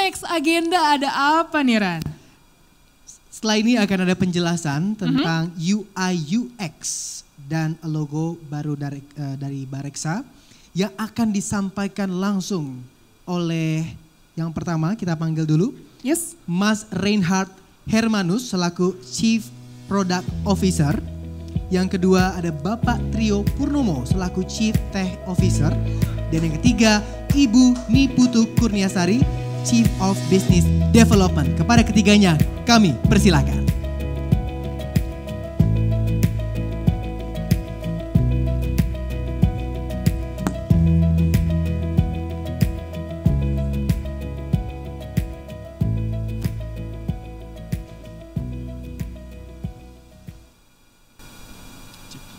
next agenda ada apa nih Ran? Setelah ini akan ada penjelasan tentang UI UX dan logo baru dari Bareksa yang akan disampaikan langsung oleh yang pertama kita panggil dulu. Yes. Mas Reinhard Hermanus selaku Chief Product Officer. Yang kedua ada Bapak Trio Purnomo selaku Chief Tech Officer. Dan yang ketiga Ibu Niputu Kurniasari Chief of Business Development. Kepada ketiganya kami persilakan.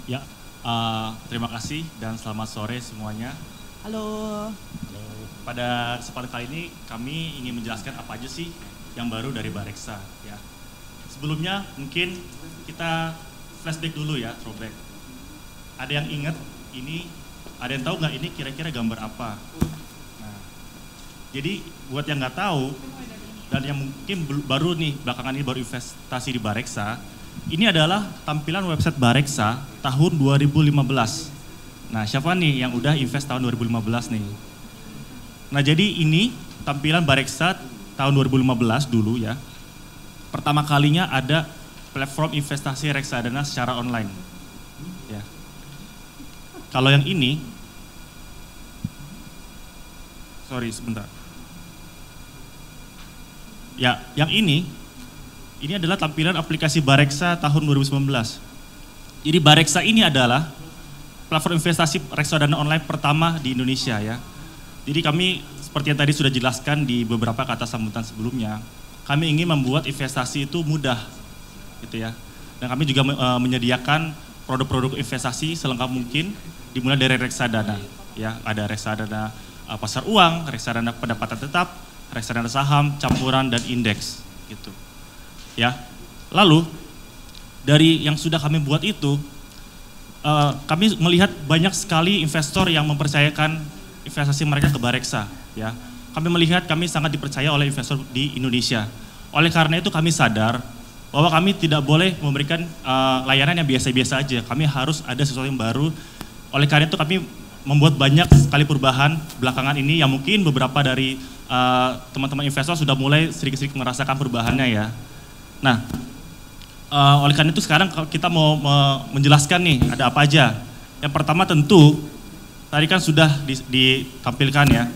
Ya, terima kasih dan selamat sore semuanya. Halo. Halo. Pada kesempatan kali ini kami ingin menjelaskan apa aja sih yang baru dari Bareksa. Ya. Sebelumnya mungkin kita flashback dulu ya, throwback. Ada yang ingat ini? Ada yang tahu nggak ini kira-kira gambar apa? Nah, jadi buat yang nggak tahu dan yang mungkin baru nih belakangan ini baru investasi di Bareksa. Ini adalah tampilan website Bareksa tahun 2015. Nah, siapa nih yang udah invest tahun 2015 nih? Nah, jadi ini tampilan Bareksa tahun 2015 dulu ya. Pertama kalinya ada platform investasi reksadana secara online. Ya. Kalau yang ini, sorry sebentar. Ya, yang ini adalah tampilan aplikasi Bareksa tahun 2019. Jadi Bareksa ini adalah platform investasi reksadana online pertama di Indonesia ya. Jadi kami seperti yang tadi sudah jelaskan di beberapa kata sambutan sebelumnya, kami ingin membuat investasi itu mudah gitu ya. Dan kami juga menyediakan produk-produk investasi selengkap mungkin dimulai dari reksadana ya. Ada reksadana pasar uang, reksadana pendapatan tetap, reksadana saham, campuran dan indeks gitu. Ya, lalu dari yang sudah kami buat itu, kami melihat banyak sekali investor yang mempercayakan investasi mereka ke Bareksa. Ya, kami melihat kami sangat dipercaya oleh investor di Indonesia. Oleh karena itu kami sadar bahwa kami tidak boleh memberikan layanan yang biasa-biasa aja. Kami harus ada sesuatu yang baru. Oleh karena itu kami membuat banyak sekali perubahan belakangan ini yang mungkin beberapa dari teman-teman investor sudah mulai sedikit-sedikit merasakan perubahannya ya. Nah, oleh karena itu sekarang kita mau menjelaskan nih ada apa aja. Yang pertama tentu, tadi kan sudah ditampilkan ya.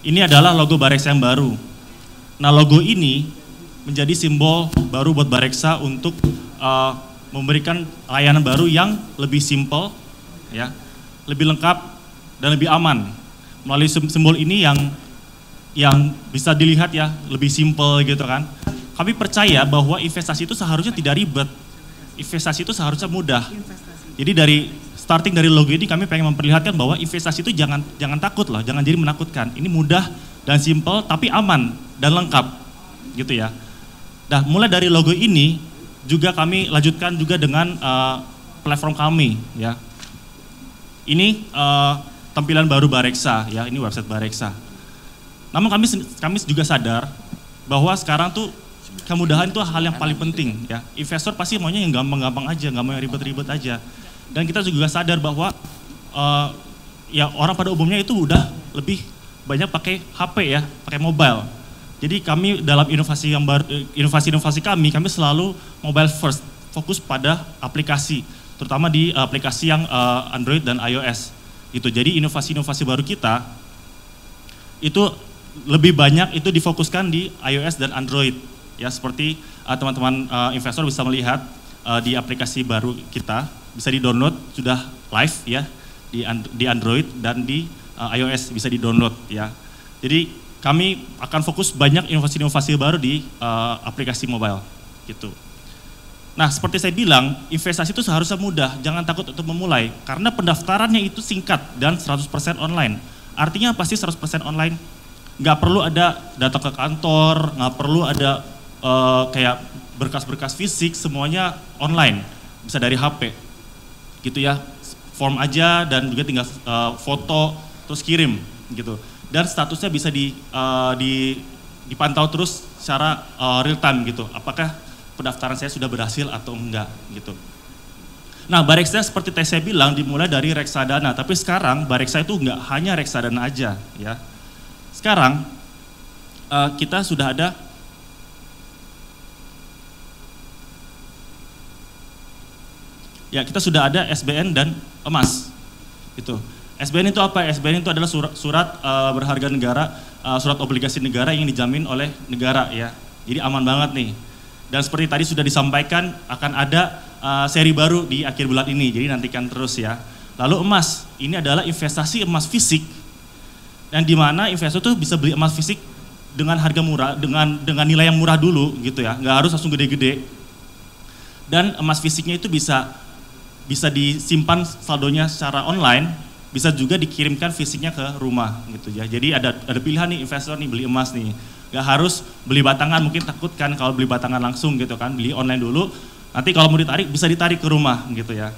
Ini adalah logo Bareksa yang baru. Nah, logo ini menjadi simbol baru buat Bareksa untuk memberikan layanan baru yang lebih simple, ya, lebih lengkap dan lebih aman. Melalui simbol ini yang bisa dilihat ya, lebih simple gitu kan. Kami percaya bahwa investasi itu seharusnya tidak ribet, investasi itu seharusnya mudah. Jadi starting dari logo ini kami pengen memperlihatkan bahwa investasi itu jangan takut loh, jangan jadi menakutkan. Ini mudah dan simple tapi aman dan lengkap gitu ya. Nah, mulai dari logo ini juga kami lanjutkan juga dengan platform kami ya. Ini tampilan baru Bareksa ya, ini website Bareksa. Namun kami juga sadar bahwa sekarang tuh kemudahan itu hal yang paling penting ya. Investor pasti maunya yang gampang-gampang aja, nggak mau yang ribet-ribet aja. Dan kita juga sadar bahwa ya orang pada umumnya itu udah lebih banyak pakai HP ya, pakai mobile. Jadi kami dalam inovasi yang baru, inovasi kami selalu mobile first, fokus pada aplikasi, terutama di aplikasi yang Android dan iOS. Gitu. Jadi inovasi-inovasi baru kita itu lebih banyak itu difokuskan di iOS dan Android. Ya, seperti teman-teman investor bisa melihat di aplikasi baru kita, bisa di-download, sudah live ya di Android dan di iOS bisa di-download ya. Jadi kami akan fokus banyak inovasi-inovasi baru di aplikasi mobile gitu. Nah, seperti saya bilang, investasi itu seharusnya mudah, jangan takut untuk memulai karena pendaftarannya itu singkat dan 100% online. Artinya pasti 100% online. Nggak perlu ada datang ke kantor, nggak perlu ada kayak berkas-berkas fisik, semuanya online, bisa dari HP gitu ya, form aja dan juga tinggal foto terus kirim gitu. dan statusnya bisa dipantau terus secara real time gitu. Apakah pendaftaran saya sudah berhasil atau enggak gitu. Nah, Bareksa seperti tadi saya bilang dimulai dari reksadana, tapi sekarang Bareksa itu enggak hanya reksadana aja ya. Sekarang kita sudah ada SBN dan emas. Itu. SBN itu apa? SBN itu adalah surat berharga negara, surat obligasi negara yang dijamin oleh negara ya. Jadi aman banget nih. Dan seperti tadi sudah disampaikan akan ada seri baru di akhir bulan ini. Jadi nantikan terus ya. Lalu emas, ini adalah investasi emas fisik. Dan di mana investor tuh bisa beli emas fisik dengan harga murah, dengan nilai yang murah dulu gitu ya. Nggak harus langsung gede-gede. Dan emas fisiknya itu bisa disimpan saldonya secara online, bisa juga dikirimkan fisiknya ke rumah gitu ya. Jadi ada pilihan nih investor nih beli emas nih. Gak harus beli batangan, mungkin takut kan kalau beli batangan langsung gitu kan, beli online dulu. Nanti kalau mau ditarik bisa ditarik ke rumah gitu ya.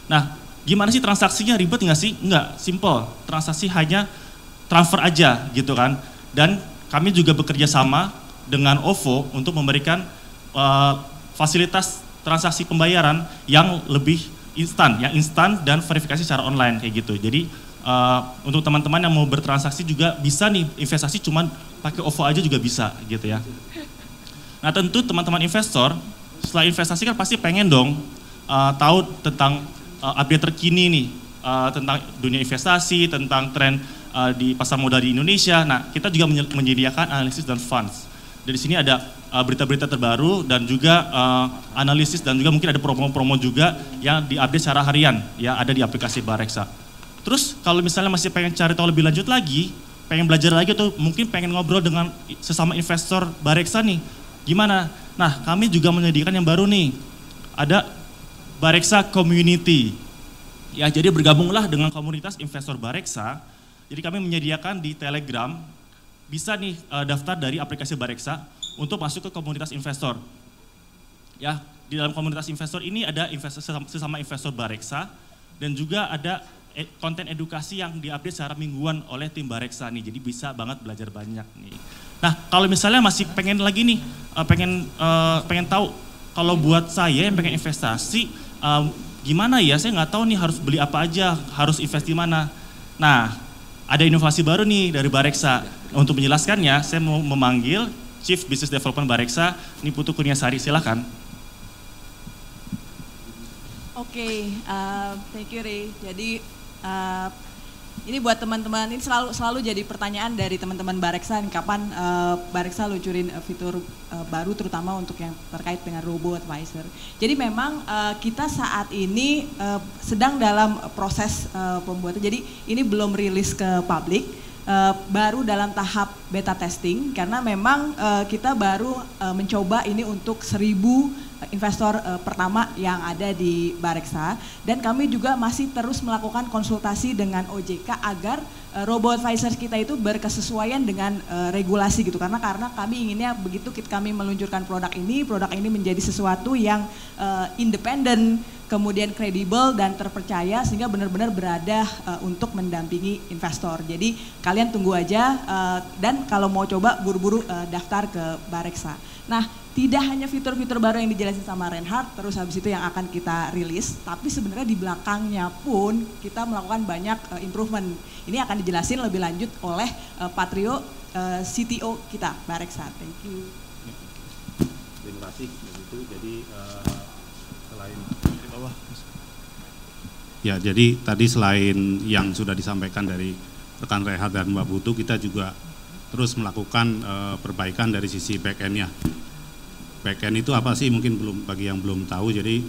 Nah, gimana sih transaksinya, ribet nggak sih? Enggak, simple. Transaksi hanya transfer aja gitu kan. Dan kami juga bekerja sama dengan OVO untuk memberikan fasilitas transaksi pembayaran yang lebih instan, dan verifikasi secara online kayak gitu. Jadi untuk teman-teman yang mau bertransaksi juga bisa nih investasi cuman pakai OVO aja juga bisa gitu ya. Nah tentu teman-teman investor setelah investasi kan pasti pengen dong tahu tentang update terkini nih tentang dunia investasi, tentang tren di pasar modal di Indonesia. Nah kita juga menyediakan analisis dan funds. Dari sini ada berita-berita terbaru dan juga analisis dan juga mungkin ada promo-promo juga yang diupdate secara harian ya, ada di aplikasi Bareksa. Terus kalau misalnya masih pengen cari tahu lebih lanjut lagi, pengen belajar lagi atau mungkin pengen ngobrol dengan sesama investor Bareksa nih, gimana? Nah kami juga menyediakan yang baru nih, ada Bareksa Community. Ya jadi bergabunglah dengan komunitas investor Bareksa. Jadi kami menyediakan di Telegram, bisa nih daftar dari aplikasi Bareksa untuk masuk ke komunitas investor. Ya, di dalam komunitas investor ini ada sesama investor Bareksa dan juga ada konten edukasi yang diupdate secara mingguan oleh tim Bareksa nih. Jadi bisa banget belajar banyak nih. Nah, kalau misalnya masih pengen lagi nih, pengen tahu kalau buat saya yang pengen investasi gimana ya? Saya nggak tahu nih harus beli apa aja, harus invest di mana. Nah, ada inovasi baru nih dari Bareksa. Untuk menjelaskannya, saya mau memanggil Chief Business Development Bareksa, ini Putu Kurniasari, silakan. Oke, thank you Ray. Jadi ini buat teman-teman, ini selalu jadi pertanyaan dari teman-teman Bareksa, kapan Bareksa luncurin fitur baru terutama untuk yang terkait dengan Robo Advisor. Jadi memang kita saat ini sedang dalam proses pembuatan, jadi ini belum rilis ke publik, baru dalam tahap beta testing karena memang kita baru mencoba ini untuk 1000 investor pertama yang ada di Bareksa dan kami juga masih terus melakukan konsultasi dengan OJK agar Robo Advisor kita itu berkesesuaian dengan regulasi gitu karena kami inginnya begitu kami meluncurkan produk ini menjadi sesuatu yang independen, kemudian kredibel dan terpercaya sehingga benar-benar berada untuk mendampingi investor. Jadi kalian tunggu aja dan kalau mau coba buru-buru daftar ke Bareksa. Nah, tidak hanya fitur-fitur baru yang dijelasin sama Reinhard, terus habis itu yang akan kita rilis, tapi sebenarnya di belakangnya pun kita melakukan banyak improvement. Ini akan dijelasin lebih lanjut oleh Pak Trio, CTO kita, Bareksa. Thank you. Terima kasih. Begitu. Jadi selain di bawah. Ya, jadi tadi selain yang sudah disampaikan dari rekan Reinhard dan Mbak Putu, kita juga terus melakukan perbaikan dari sisi back-end-nya. Back-end itu apa sih? Mungkin bagi yang belum tahu. Jadi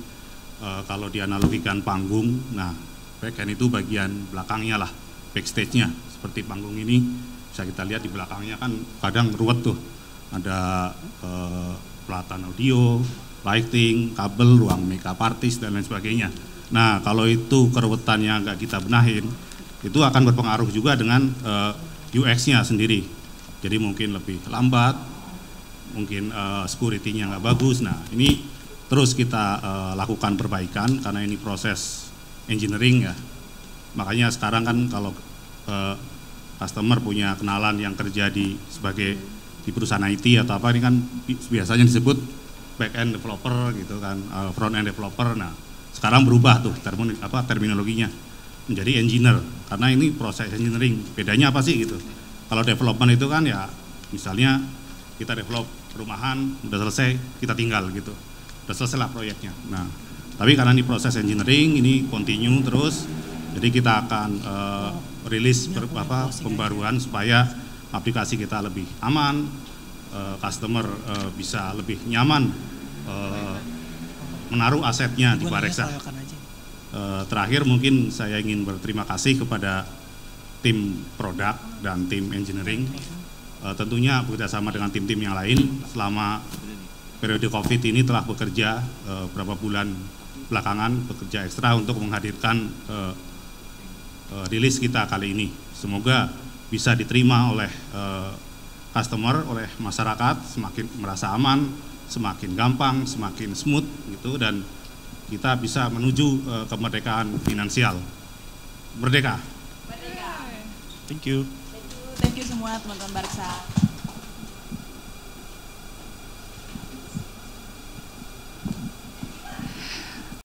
kalau dianalogikan panggung, nah back-end itu bagian belakangnya lah, backstage-nya. Seperti panggung ini bisa kita lihat di belakangnya kan kadang ruwet tuh. Ada pelatan audio, lighting, kabel, ruang makeup artist dan lain sebagainya. Nah kalau itu keruwetannya nggak kita benahin, itu akan berpengaruh juga dengan UX-nya sendiri. Jadi mungkin lebih lambat, mungkin security-nya nggak bagus. Nah ini terus kita lakukan perbaikan karena ini proses engineering ya. Makanya sekarang kan kalau customer punya kenalan yang kerja di perusahaan IT atau apa, ini kan biasanya disebut back end developer gitu kan, front end developer. Nah, sekarang berubah tuh terminologinya menjadi engineer, karena ini proses engineering. Bedanya apa sih gitu? Kalau development itu kan ya misalnya kita develop perumahan, udah selesai kita tinggal gitu, udah selesai lah proyeknya. Nah, tapi karena ini proses engineering, ini continue terus, jadi kita akan rilis pembaruan supaya aplikasi kita lebih aman, customer bisa lebih nyaman menaruh asetnya di Bareksa. Terakhir mungkin saya ingin berterima kasih kepada tim produk dan tim engineering. Tentunya bekerjasama dengan tim-tim yang lain selama periode COVID ini telah bekerja beberapa bulan belakangan, bekerja ekstra untuk menghadirkan rilis kita kali ini. Semoga bisa diterima oleh customer, oleh masyarakat, semakin merasa aman, semakin gampang, semakin smooth gitu, dan kita bisa menuju kemerdekaan finansial. Merdeka. Thank you. Thank you semua teman-teman Bareksa.